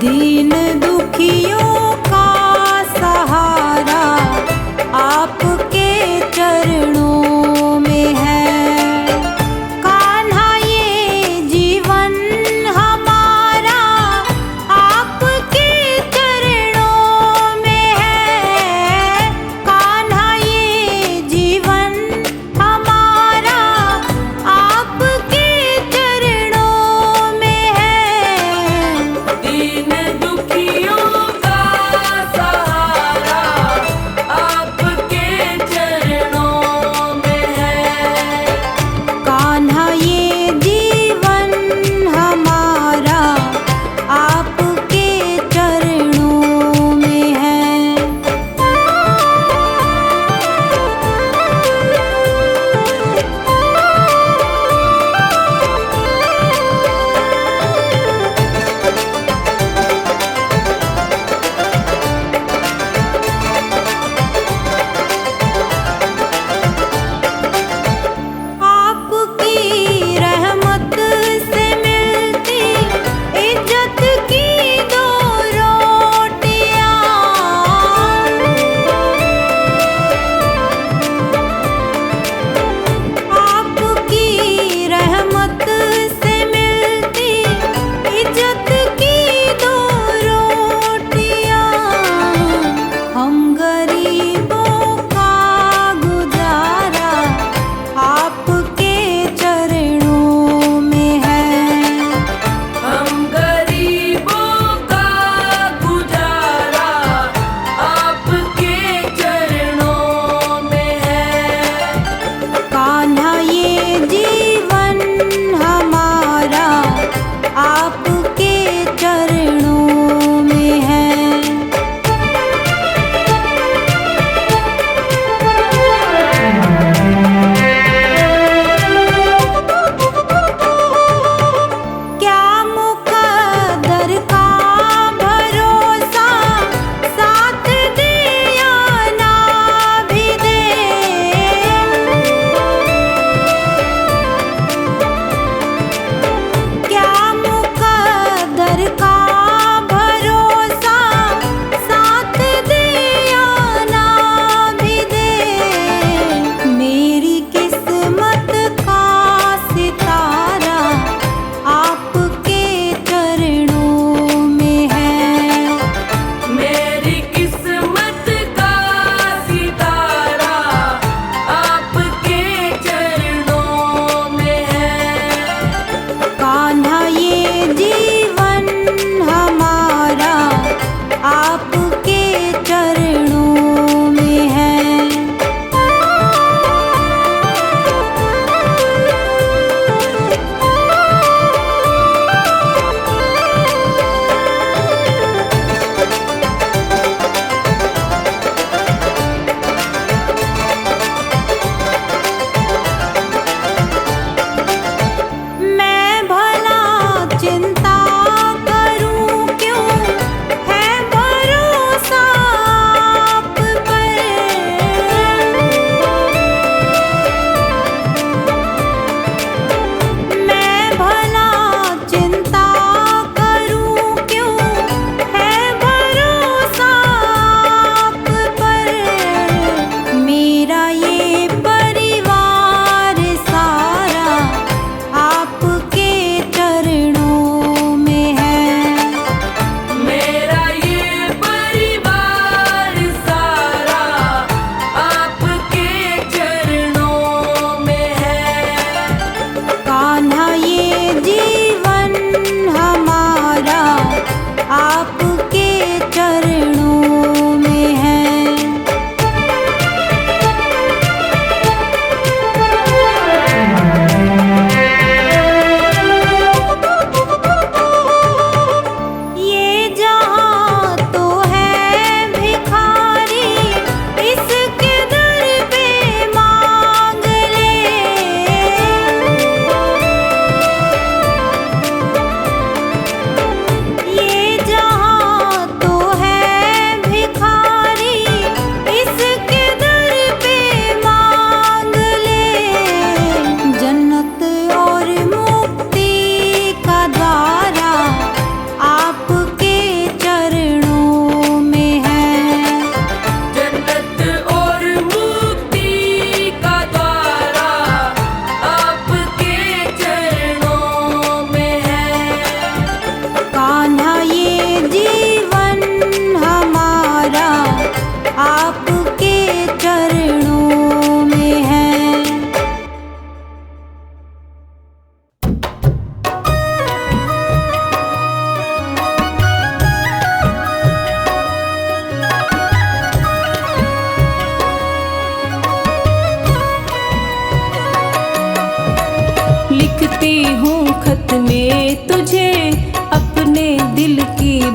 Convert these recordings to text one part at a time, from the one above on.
दीन दुखियों का सहारा आपके चरणों में है। कान्हा ये जीवन हमारा आपके चरणों में है। कान्हा ये जीवन हमारा आपके चरणों में है। दीन दुखी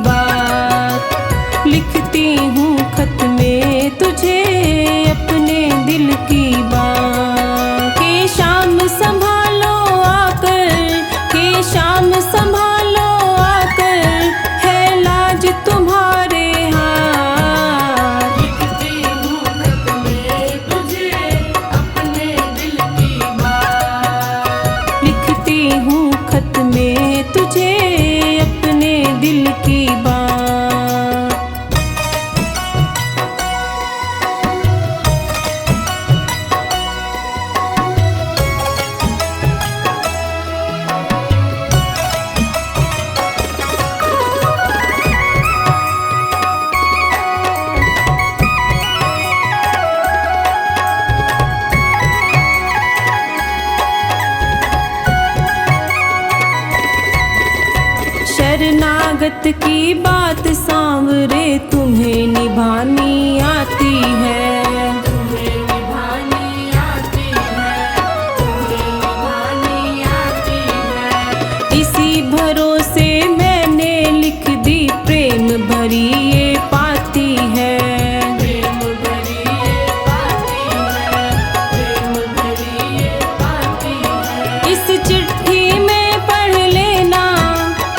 बात। लिखती हूँ खत में तुझे अपने दिल की बात। के शाम संभालो आकर, के शाम संभालो आकर, है लाज तुम्हारे हाथ। लिखती हूँ खत में तुझे अपने दिल की बात। लिखती हूँ खत में तुझे अपने दिल की बात। शरणागत की बात सांवरे तुम्हें निभानी आती है। तुम्हें निभानी आती है, तुम्हें निभानी आती है। इसी भरोसे मैंने लिख दी प्रेम भरी ये पाती है। प्रेम भरी ये पाती है, प्रेम भरी ये पाती है। इस चिट्ठी में पढ़ लेना,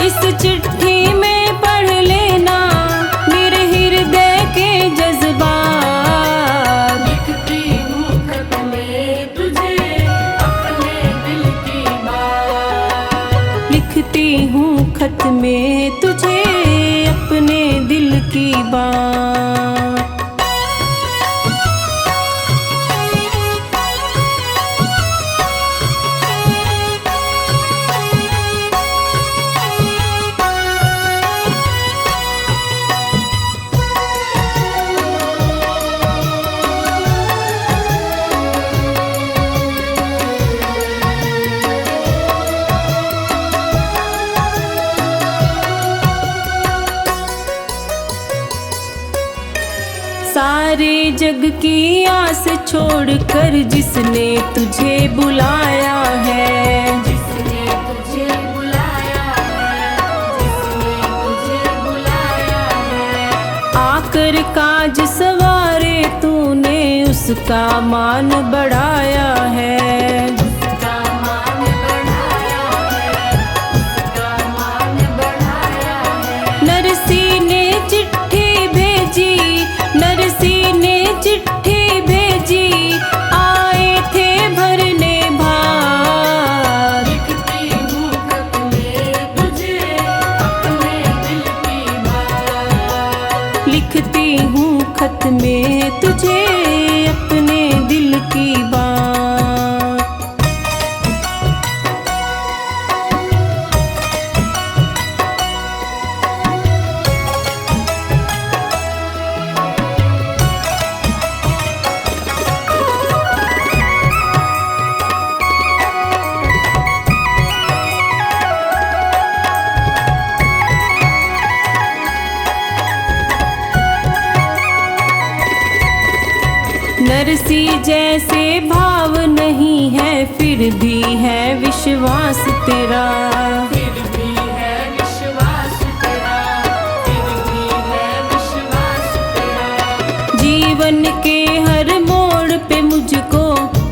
इस चिट्ठी में पढ़ लेना मेरे हृदय के जज्बात। लिखती हूँ खत में तुझे अपने दिल की बात। लिखती हूँ खत में तुझे अपने दिल की बात। सारे जग की आस छोड़कर जिसने तुझे बुलाया है। जिसने तुझे बुलाया है, जिसने तुझे बुलाया है। आकर काज सवारे तूने उसका मान बढ़ाया है। उसका मान बढ़ाया है, उसका मान बढ़ाया है। नरसी ने चिट्ठी भेजी, नरसी ने चिट्ठी भेजी, आए थे भरने भार। लिखती हूँ खत में तुझे अपने दिल की बात। लिखती हूँ खत में तुझे अपने दिल की बात। नरसी जैसे भाव नहीं है फिर भी है विश्वास तेरा। फिर भी है विश्वास तेरा, फिर भी है विश्वास तेरा। जीवन के हर मोड़ पे मुझको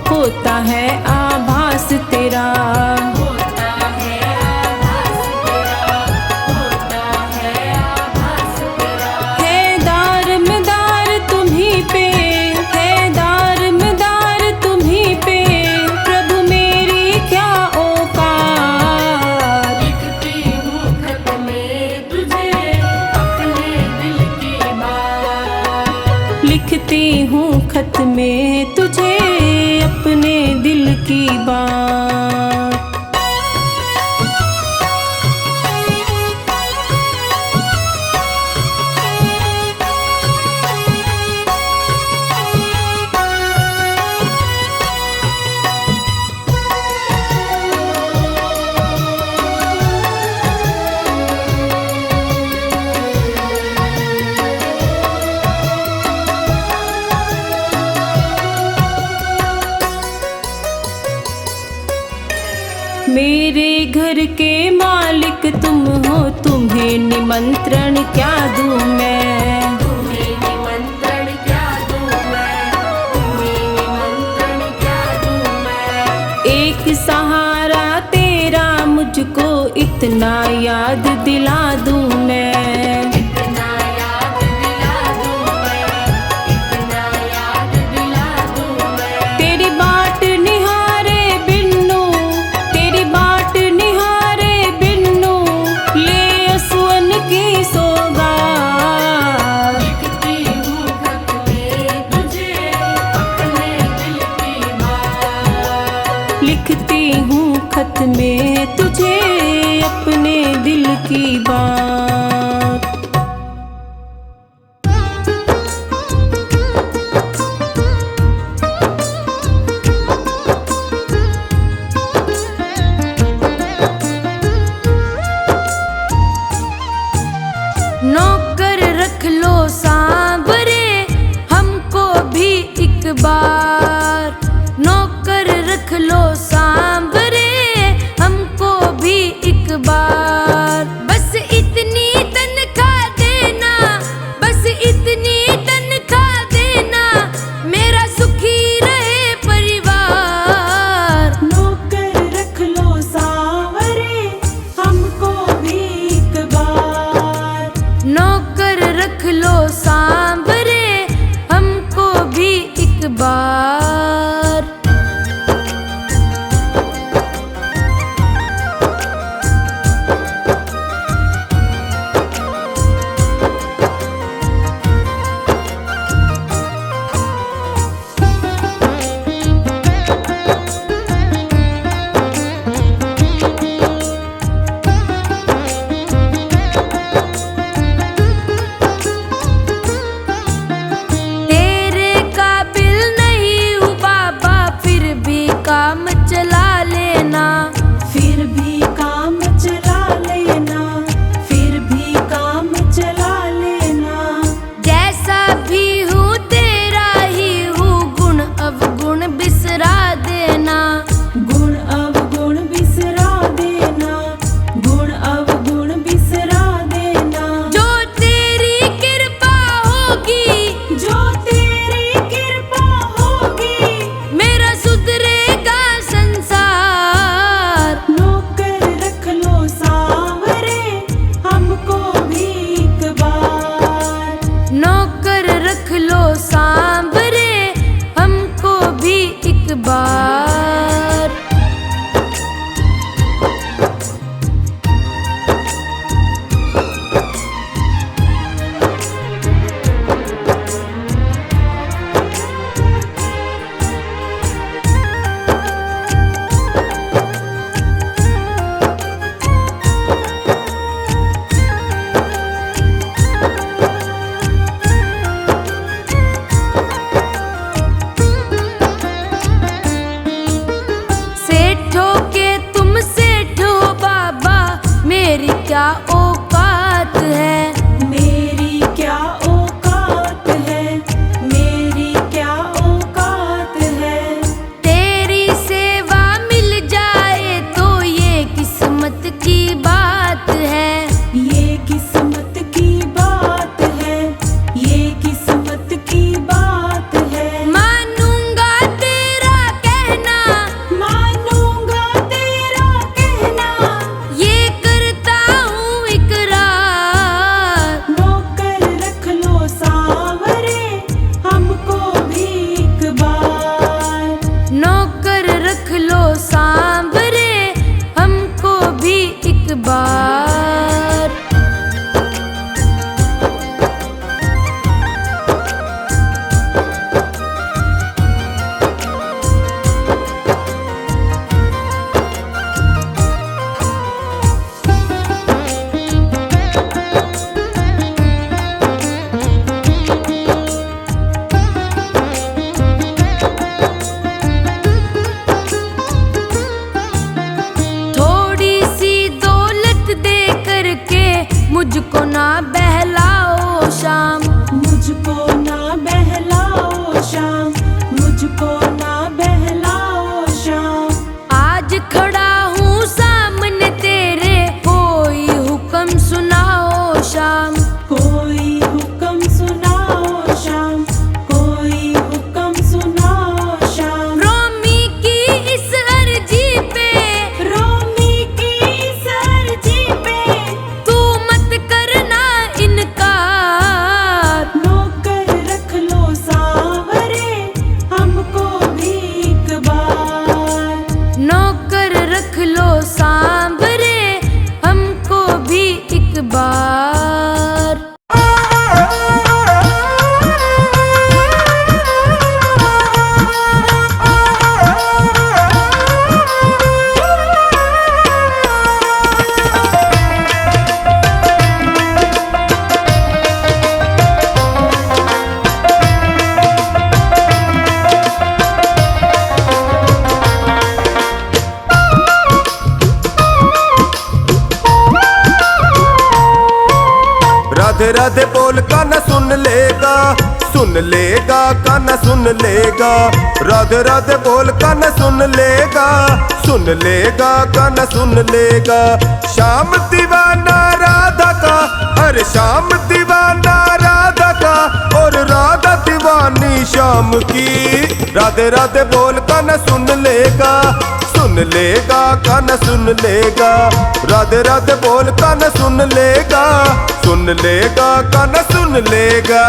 होता है आभास तेरा। होता है आभास तेरा, होता है आभास तेरा। है दार तुम्हीं पे, है दार तुम्हीं पे, प्रभु मेरी क्या औकात। लिखती हूँ खत में तुझे अपने दिल की बात। लिखती हूँ खत में तुझे अपने दिल की बात। मेरे घर के मालिक तुम हो, तुम्हें निमंत्रण निमंत्रण क्या दूं मैं, तुम्हें निमंत्रण क्या दूं मैं, तुम्हें निमंत्रण क्या दूं मैं। एक सहारा तेरा मुझको इतना याद दिला दूं मैं, इतना याद दिला दूं मैं, इतना याद दिला दूं मैं। तेरी बाट निहारे बिन्नू, तेरी बाट निहारे बिन्नू, ले असुअन की सौगात। लिखती हूँ खत में तुझे अपने दिल की बात, लिखती हूँ खत में तुझे अपने दिल की बात। नौकर रख लो सांवरे हमको भी एक बार, नौकर रख लो सांवरे हमको भी एक बार। बस इतनी तनख्वाह देना, बस इतनी तनख्वाह देना, मेरा सुखी रहे परिवार। नौकर रख लो सांवरे हमको भी एक बार, नौकर रख लो सांवरे हमको भी एक बार। राधे राधे बोल कान्हा सुन लेगा, सुन लेगा कान्हा सुन लेगा। राधे राधे बोल कान्हा सुन लेगा, सुन लेगा कान्हा सुन लेगा। श्याम दीवाना राधा का, अरे श्याम दीवाना राधा का, और राधा दीवानी श्याम की। राधे राधे बोल कान्हा सुन लेगा, सुन लेगा कान्हा सुन लेगा। राधे राधे बोल कान्हा सुन लेगा, सुन लेगा कान्हा सुन लेगा।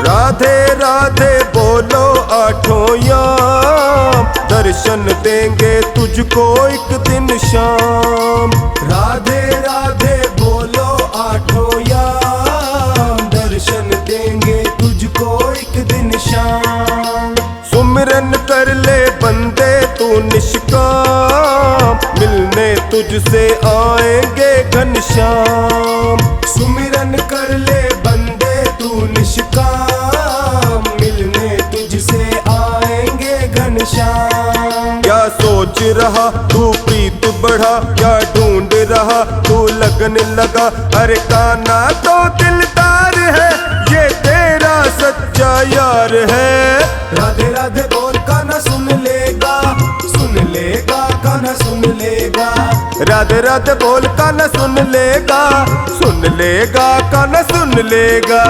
राधे राधे बोलो आठों याम, दर्शन देंगे तुझको एक दिन शाम। राधे राधे बोलो आठों याम, दर्शन देंगे तुझको एक दिन शाम। सुमिरन कर ले बंदे तू निष्काम, मिलने तुझसे आएंगे घनश्याम। सुमिरन कर ले बंदे तू निष्काम, मिलने तुझसे आएंगे घनश्याम। क्या सोच रहा तू प्रीत बढ़ा, क्या ढूंढ रहा तू लगन लगा। अरे कान्हा तो दिलदार है, ये तेरा सच्चा यार है। राधे राधे बोल कान्हा सुन लेगा, सुन लेगा कान्हा सुन लेगा। राधे राधे बोल कान्हा सुन लेगा, सुन लेगा कान्हा सुन लेगा।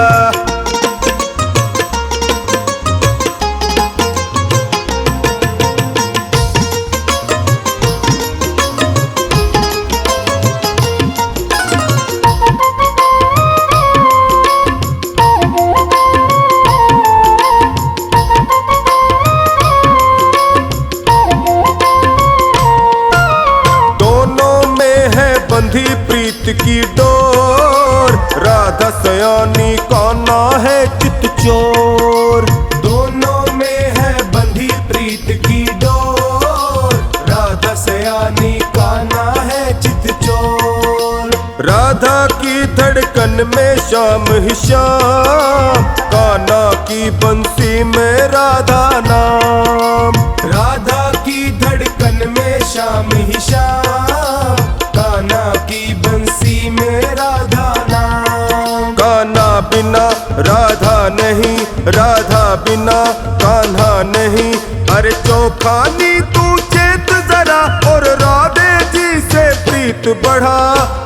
बंधी प्रीत की डोर, राधा सयानी कान्हा है चित चोर। दोनों में है बंधी प्रीत की डोर, राधा सयानी कान्हा है चित चोर। राधा की धड़कन में श्याम ही श्याम, कान्हा की बंसी में राधा नाम। राधा की धड़कन में श्याम ही श्याम, कान्हा की बंसी में राधा नाम। कान्हा बिना राधा नहीं, राधा बिना कान्हा नहीं। अरे चौखानी तू चेत जरा, और राधे जी से प्रीत बढ़ा।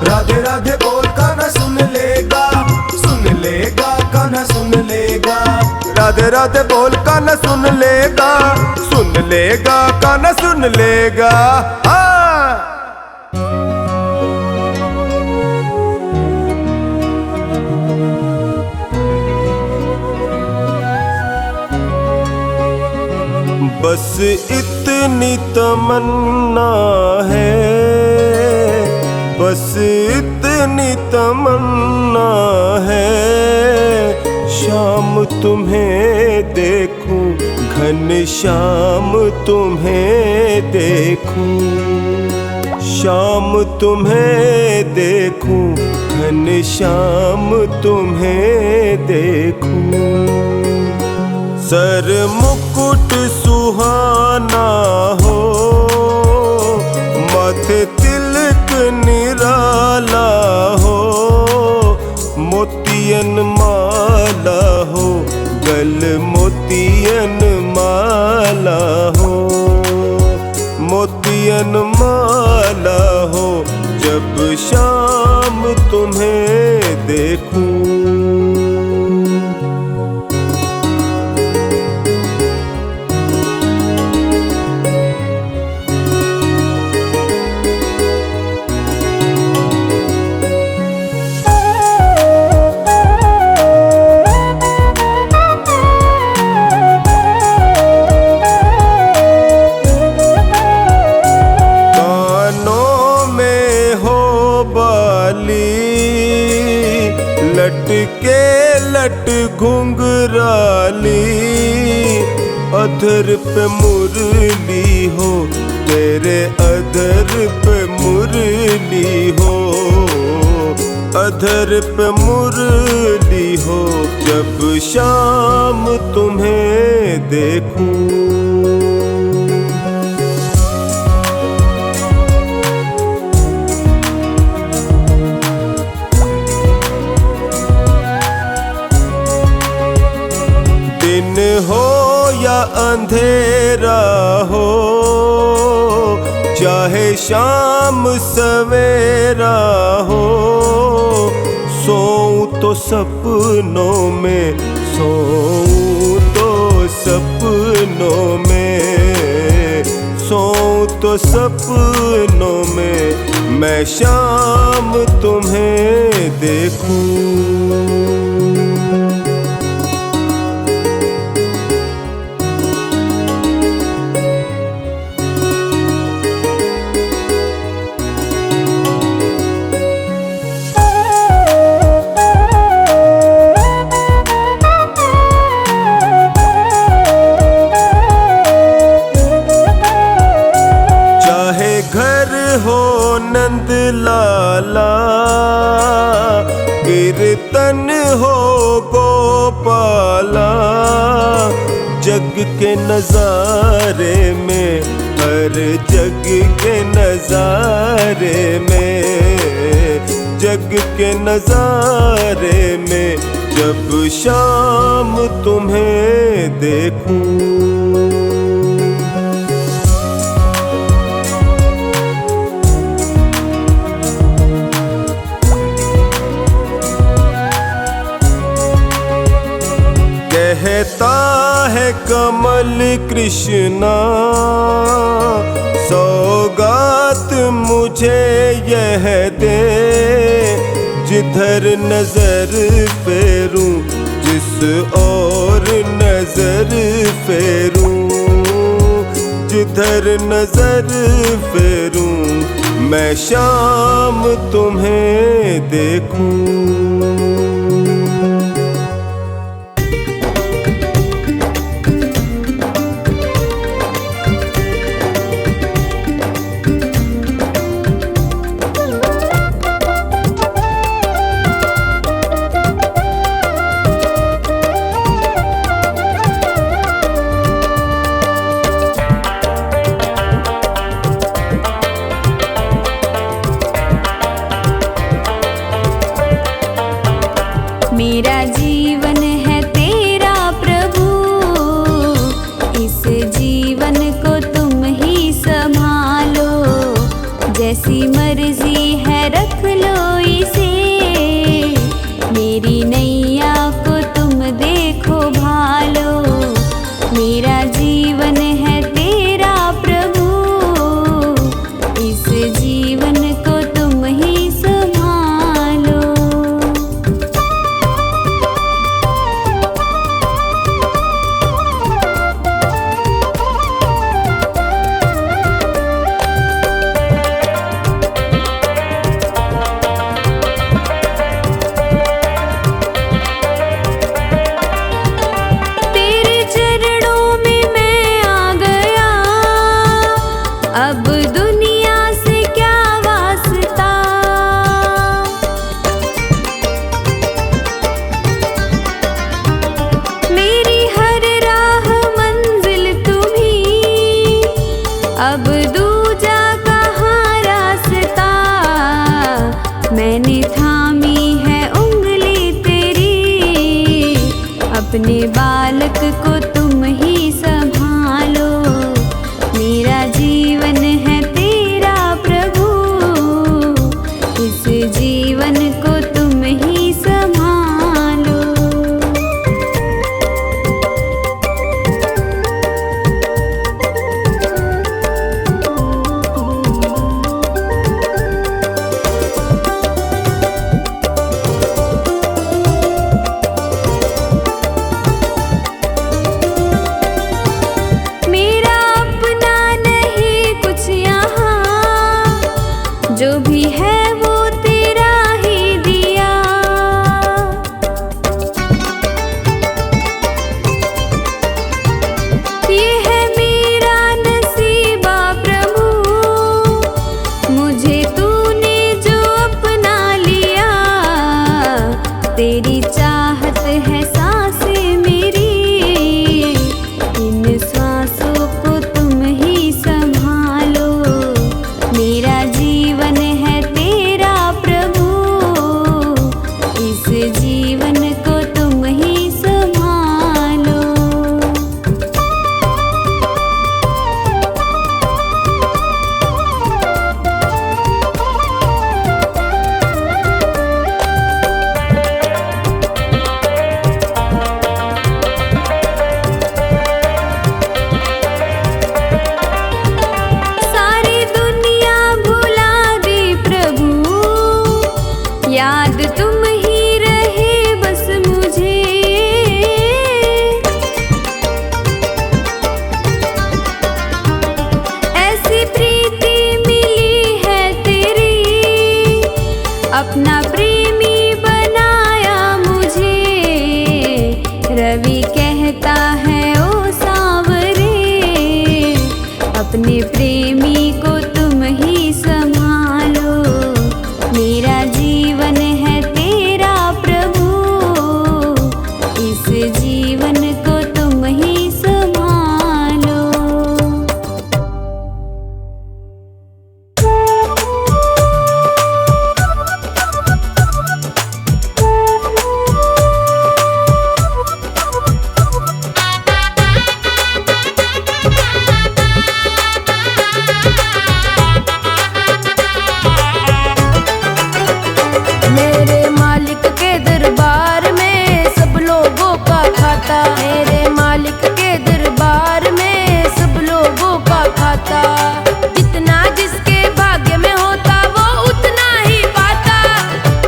राधे राधे बोल कान्हा सुन लेगा, सुन लेगा कान्हा सुन लेगा। राधे राधे बोल कान्हा सुन लेगा, सुन लेगा कान्हा सुन लेगा। हाँ। बस इतनी तमन्ना है, बस इतनी तमन्ना है। शाम तुम्हें देखूं, घनश्याम तुम्हें देखूं। शाम तुम्हें देखूं, घनश्याम तुम्हें देखूं। सर मुकुट सुहाना हो, माथे तिलक निराला हो। मोतियन माला हो, गल मोतियन माला हो। मोतियन माला हो, जब शाम तुम्हें देखूं। कानों में हो बाली, अधर पे मुरली हो, तेरे अधर पे मुरली हो, अधर पे मुरली हो, जब शाम तुम्हें देखूं। दिन हो या अंधेरा हो, चाहे शाम सवेरा हो, सोऊं तो सपनों में, सोऊं तो सपनों में, सोऊं तो सपनों में, मैं शाम तुम्हें देखूं। नंद लाला, कीर्तन हो गोपाला, जग के नजारे में, हर जग के नजारे में, जग के नजारे में, जब शाम तुम्हें देखूं। कहता है कमल कृष्णा, सौगात मुझे यह दे, जिधर नजर फेरूं, जिस और नजर फेरूं, जिधर नजर फेरूं, मैं शाम तुम्हें देखूं। मेरा जीवन है तेरा प्रभु, इस जीवन को तुम ही संभालो, जैसी मर्जी है रख लो इसे, मेरी नैया को तुम देखो भालो। मेरा जीवन है तेरा प्रभु, इस जीवन को तुम ही संभालो। अब दुनिया से क्या वास्ता, मेरी हर राह मंजिल तुम्ही, अब दूजा कहाँ रास्ता, मैंने थामी है उंगली तेरी, अपने बालक को तुम ही संभालो। मेरा जीवन है तेरा प्रभु, इस जीवन को तुम ही संभालो। अपने प्रेमी को तुम ही संभालो, मेरा जीवन है तेरा प्रभु, इस जीवन को तुम ही संभालो। मेरे मालिक के दरबार में सब लोगों का खाता, मेरे मालिक के दरबार में सब लोगों का खाता। जितना जिसके भाग्य में होता वो उतना ही पाता,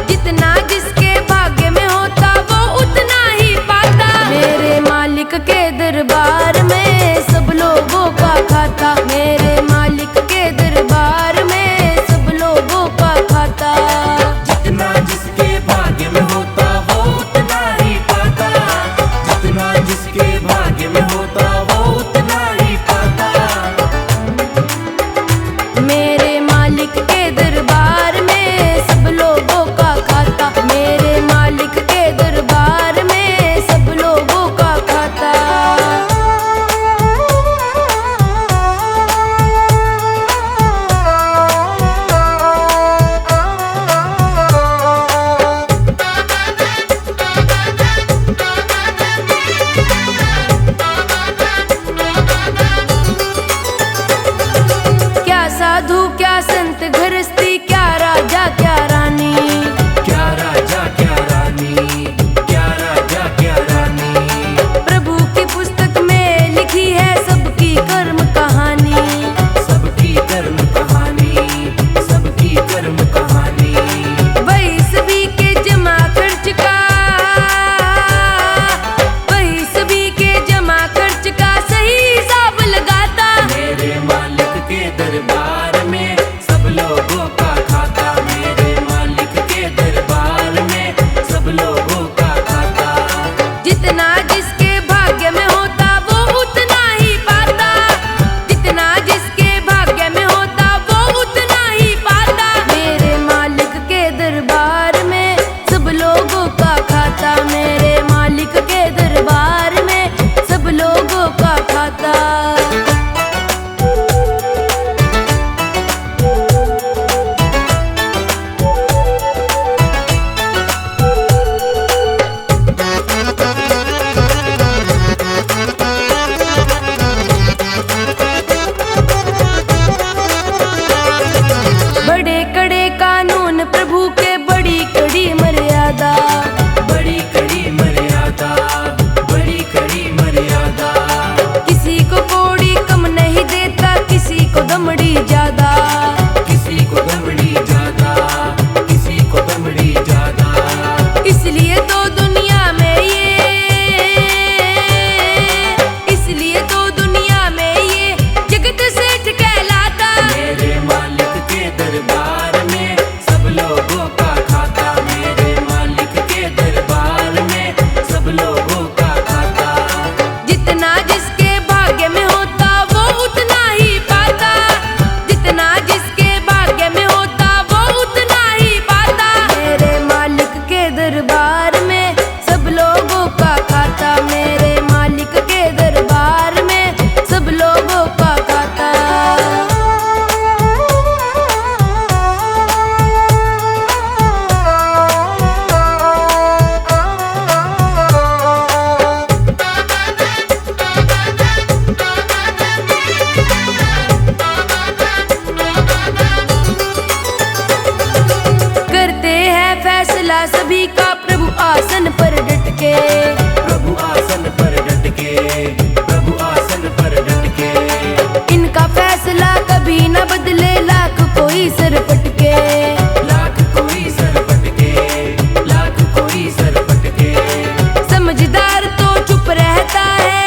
जितना जिसके भाग्य में होता वो उतना ही पाता। मेरे मालिक के दरबार में सब लोगों का खाता, मेरे मालिक के दरबार में सब लोगों का खाता। जितना जिसके भाग्य में होता वो उतना ही पाता, जितना जिसके भाग्य में होता वो उतना ही पाता। मेरे मालिक के दरबार में सब लोगों का खाता, मेरे मालिक के दरबार में सब लोगों का खाता। क्या साधु क्या संत गृहस्थी, क्या राजा क्या रानी, क्या राजा क्या रानी, क्या राजा क्या रानी। प्रभु की पुस्तक में लिखी है सबकी कर्म कहानी, सबकी कर्म कहानी, सबकी कर्म कहानी। वही सभी के जमा खर्च का, वही सभी के जमा खर्च का सही हिसाब लगाता। मेरे मालिक के दरबार में सब लोगों का खाता, मेरे मालिक के दरबार में सब लोगों का खाता। जितना जिसके भाग्य में होता वो उतना ही पाता, जितना जिसके भाग्य में होता वो उतना ही पाता। मेरे मालिक के दरबार में सब लोगों का खाता, मेरे मालिक के दरबार में सब लोगों का खाता। बड़े कड़े कानून प्रभु के, बड़ी कड़ी मर्यादा, बड़ी कड़ी मर्यादा, बड़ी कड़ी मर्यादा। किसी को कोड़ी कम नहीं देता, किसी को दमड़ी ज्यादा। किसी को दमड़ी ज्यादा, किसी को दमड़ी ज्यादा। इसलिए तो दुनिया में ये, इसलिए तो दुनिया में ये जगत सेठ कहलाता। मेरे मालिक के दरबार में सब लोगों का खाता, मेरे मालिक के दरबार में सब लोगों का खाता। जितना जिसके भाग्य में होता वो उतना ही पाता, जितना जिसके भाग्य में होता वो उतना ही पाता। मेरे मालिक के दरबार में सब लोगों का खाता, मेरे मालिक के दरबार में सब लोगों का खाता। करते हैं फैसला सभी का प्रभु आसन पर डट के, प्रभु आसन पर डट के, प्रभु आसन पर डट के। इनका फैसला कभी न बदले, लाख कोई सर पटके। लाख कोई सर पटके, लाख कोई सर पटके। समझदार तो चुप रहता है,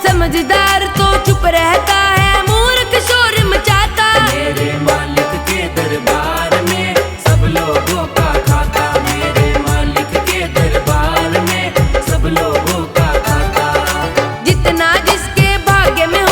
समझदार तो चुप रहता है, मूर्ख शोर मचाता। मेरे मालिक के दरबार में सब लोगों का खाता, मेरे मालिक के दरबार में सब लोगों का खाता। जितना जिसके भाग्य में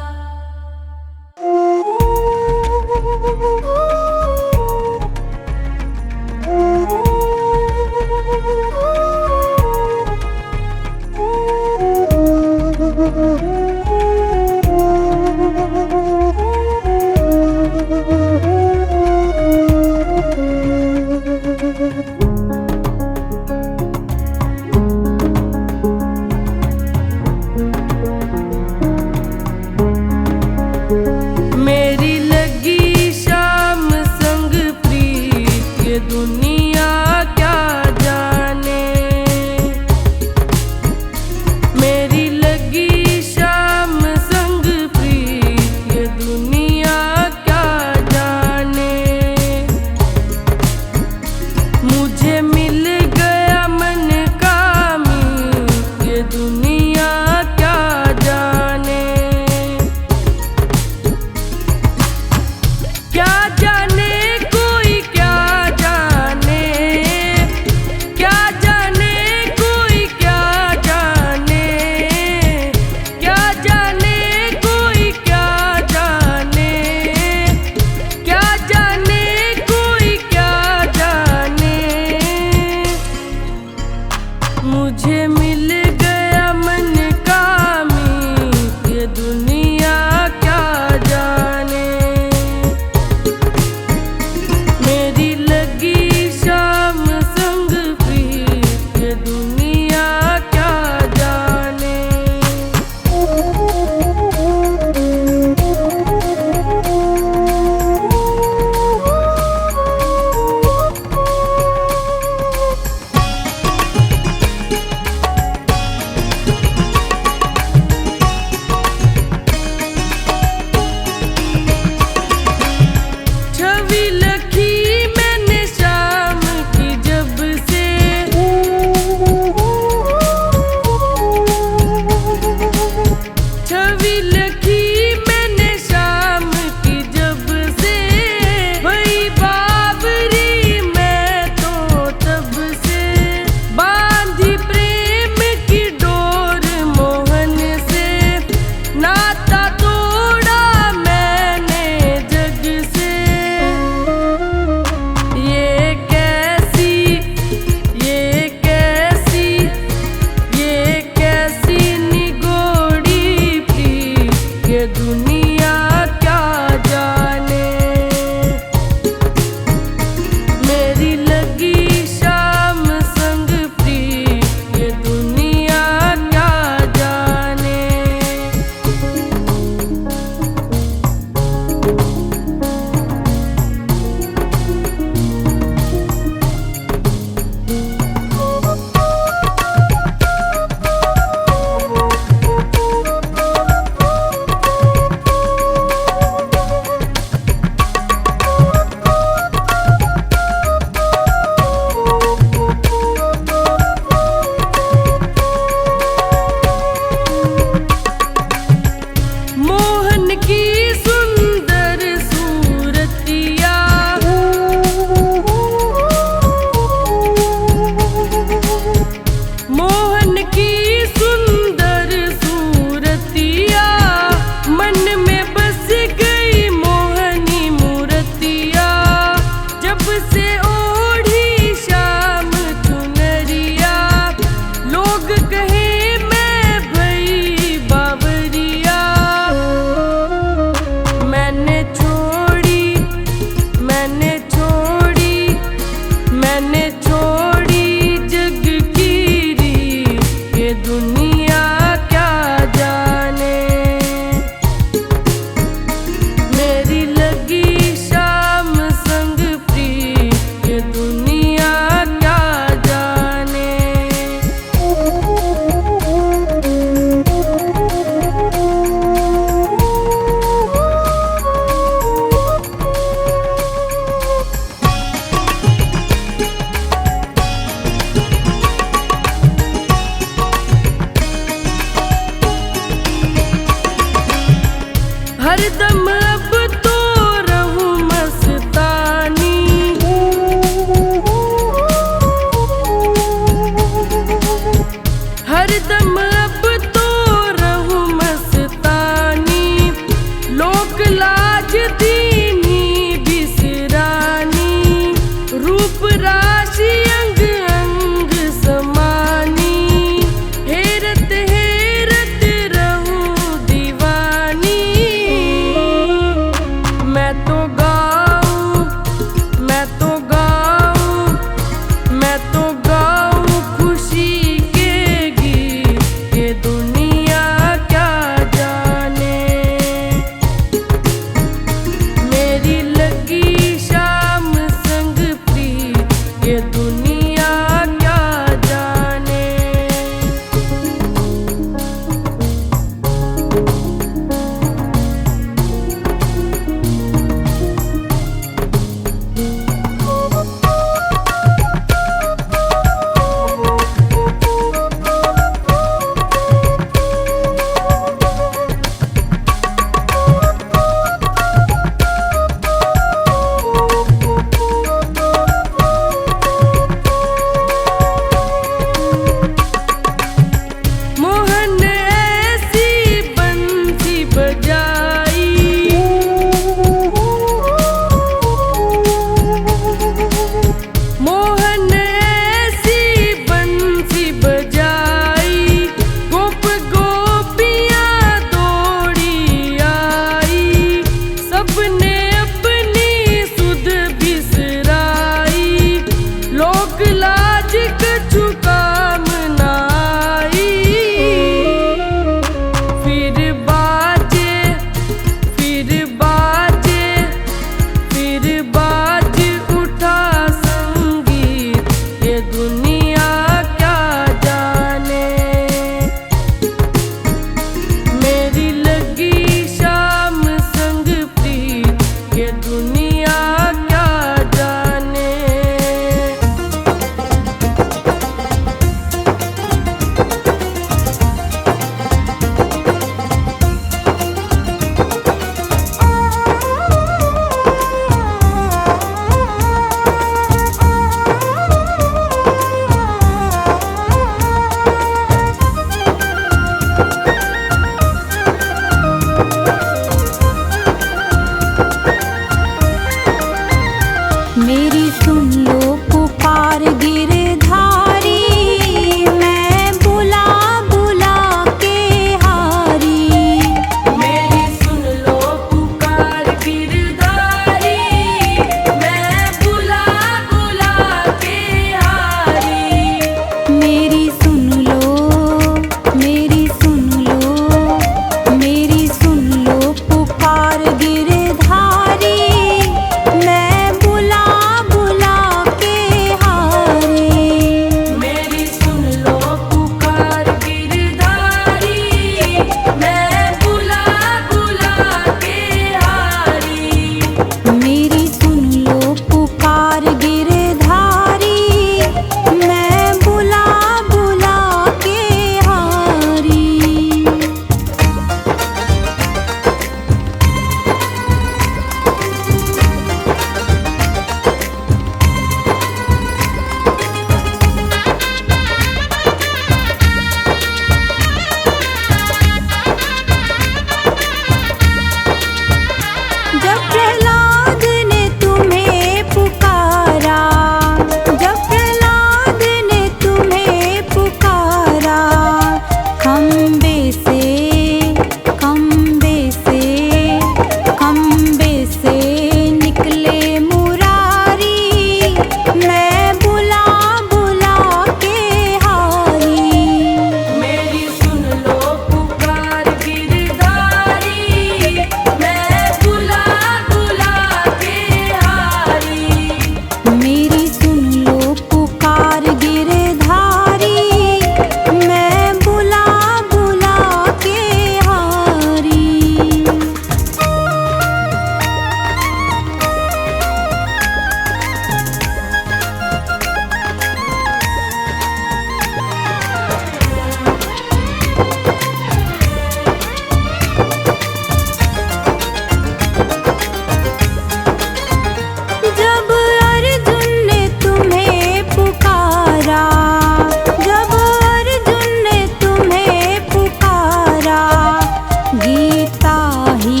गीता ही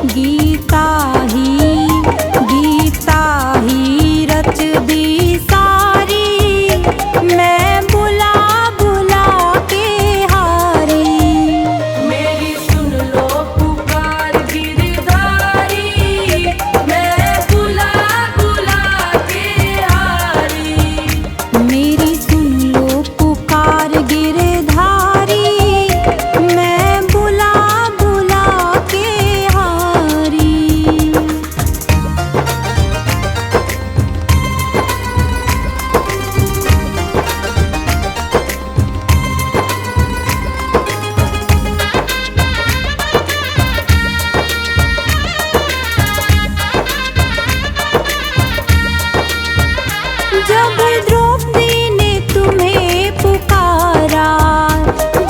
गीता ही गीता ही रच दी सारी, मैं बुला बुला के हारी। मेरी सुन लो पुकार गिरधारी, मैं बुला बुला के हारी। मेरी सुन लो पुकार गिरधारी, मैं बुला बुला के हारी। जब द्रौपदी ने तुम्हें पुकारा,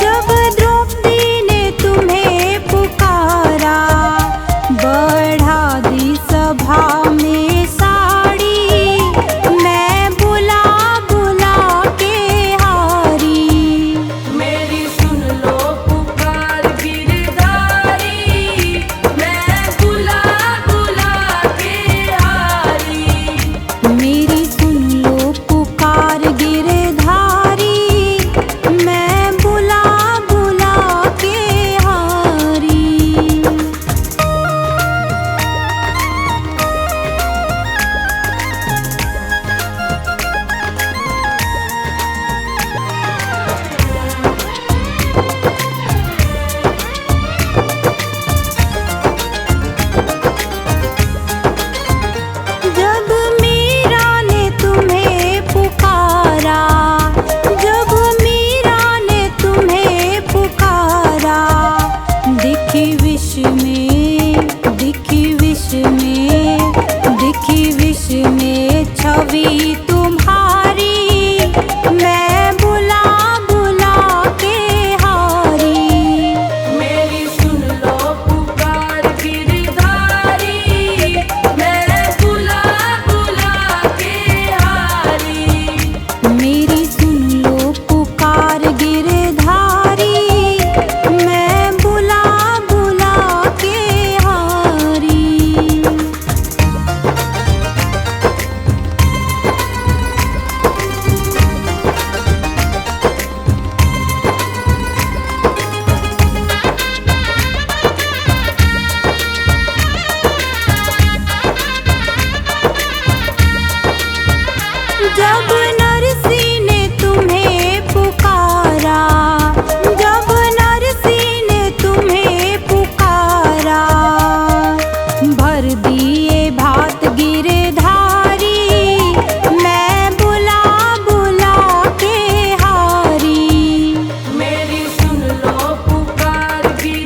जब द्रौपदी ने तुम्हें पुकारा, बढ़ा दी सभा में साड़ी, मैं बुला बुला के हारी। मेरी सुन लो पुकार गिरधारी, मैं बुला बुला के हारी। मेरी सुन लो पुकार गिरधारी, मैं बुला बुला के हारी। जब मीरा ने तुम्हें पुकारा, जब मीरा ने तुम्हें पुकारा, दिखी विष में दिखी विष में दिखी विष में छवि तुम्हारी, मैं बुला बुला के हारी। मेरी सुन लो पुकार गिरधारी, मैं बुला बुला के हारी। मेरी सुन लो पुकार गिरधारी, मैं बुला बुला के हारी। जब नरसी ने तुम्हें पुकारा, जब नरसी ने तुम्हें पुकारा, भर दिए भात गिरधारी, मैं बुला बुला के हारी। मेरी सुन लो पुकार गिरधारी,